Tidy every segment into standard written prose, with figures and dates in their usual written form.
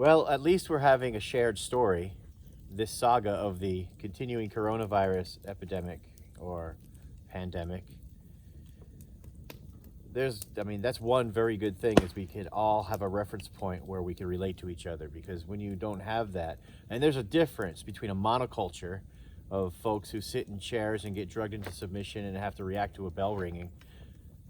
Well, at least we're having a shared story, this saga of the continuing coronavirus epidemic or pandemic. That's one very good thing is we can all have a reference point where we can relate to each other, because when you don't have that, and there's a difference between a monoculture of folks who sit in chairs and get drugged into submission and have to react to a bell ringing.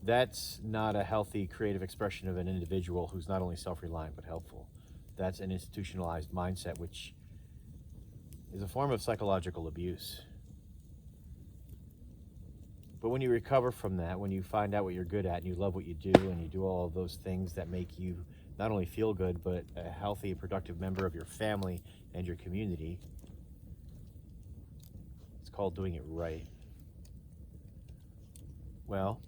That's not a healthy creative expression of an individual who's not only self-reliant but helpful. That's an institutionalized mindset, which is a form of psychological abuse. But when you recover from that, when you find out what you're good at and you love what you do and you do all of those things that make you not only feel good, but a healthy, productive member of your family and your community, it's called doing it right. Well,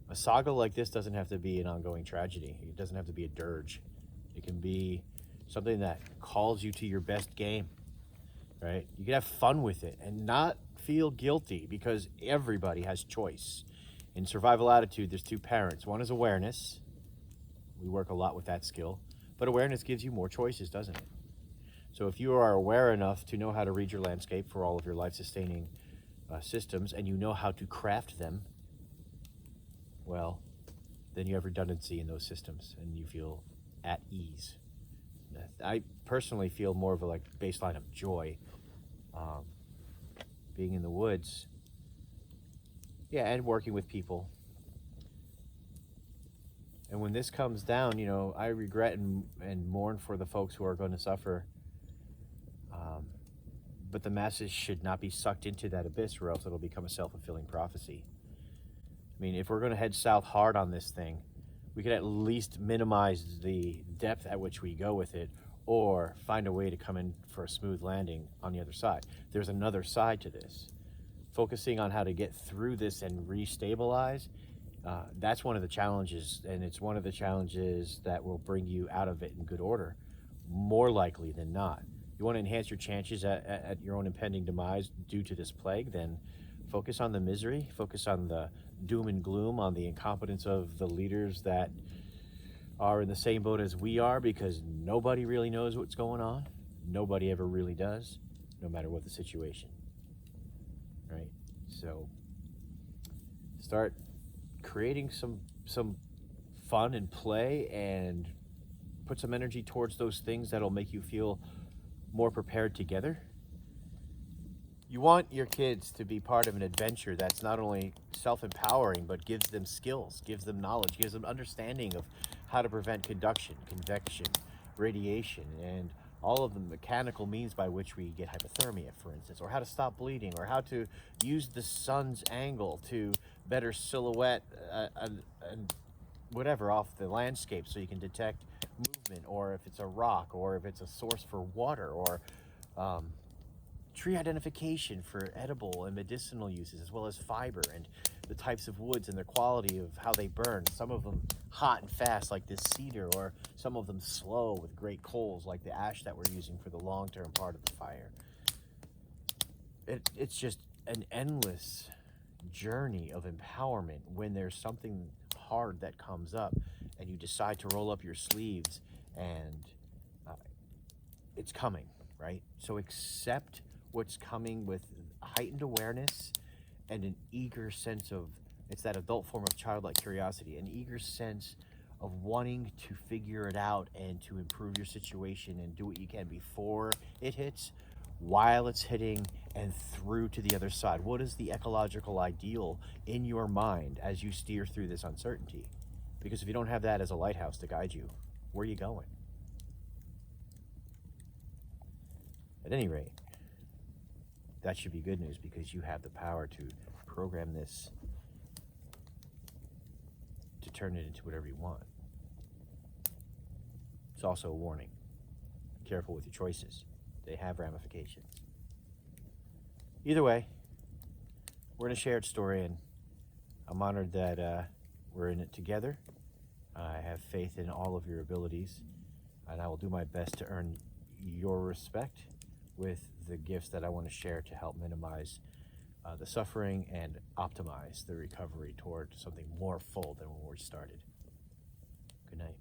a saga like this doesn't have to be an ongoing tragedy. It doesn't have to be a dirge. It can be something that calls you to your best game, right? You can have fun with it and not feel guilty, because everybody has choice. In survival attitude, there's two parents. One is awareness. We work a lot with that skill, but awareness gives you more choices, doesn't it? So if you are aware enough to know how to read your landscape for all of your life-sustaining systems, and you know how to craft them, well, then you have redundancy in those systems and you feel at ease. I personally feel more of a baseline of joy being in the woods, and working with people. And when this comes down, I regret and mourn for the folks who are going to suffer. But the masses should not be sucked into that abyss, or else it'll become a self-fulfilling prophecy. If we're going to head south hard on this thing, we could at least minimize the depth at which we go with it, or find a way to come in for a smooth landing on the other side. There's another side to this. Focusing on how to get through this and restabilize, that's one of the challenges, and it's one of the challenges that will bring you out of it in good order, more likely than not. You want to enhance your chances at your own impending demise due to this plague, then focus on the misery, focus on the doom and gloom, on the incompetence of the leaders that are in the same boat as we are, because nobody really knows what's going on. Nobody ever really does, no matter what the situation, right? So start creating some fun and play, and put some energy towards those things that'll make you feel more prepared together. You want your kids to be part of an adventure that's not only self-empowering, but gives them skills, gives them knowledge, gives them understanding of how to prevent conduction, convection, radiation, and all of the mechanical means by which we get hypothermia, for instance, or how to stop bleeding, or how to use the sun's angle to better silhouette and whatever off the landscape, so you can detect movement, or if it's a rock, or if it's a source for water, or tree identification for edible and medicinal uses, as well as fiber and the types of woods and their quality of how they burn. Some of them hot and fast like this cedar, or some of them slow with great coals like the ash that we're using for the long-term part of the fire. It's just an endless journey of empowerment when there's something hard that comes up and you decide to roll up your sleeves, and it's coming, right? So accept what's coming with heightened awareness and an eager sense of, it's that adult form of childlike curiosity, an eager sense of wanting to figure it out and to improve your situation and do what you can before it hits, while it's hitting, and through to the other side. What is the ecological ideal in your mind as you steer through this uncertainty? Because if you don't have that as a lighthouse to guide you, where are you going? At any rate, that should be good news, because you have the power to program this to turn it into whatever you want. It's also a warning. Careful with your choices. They have ramifications. Either way, we're in a shared story, and I'm honored that we're in it together. I have faith in all of your abilities, and I will do my best to earn your respect with the gifts that I want to share to help minimize the suffering and optimize the recovery toward something more full than when we started. Good night.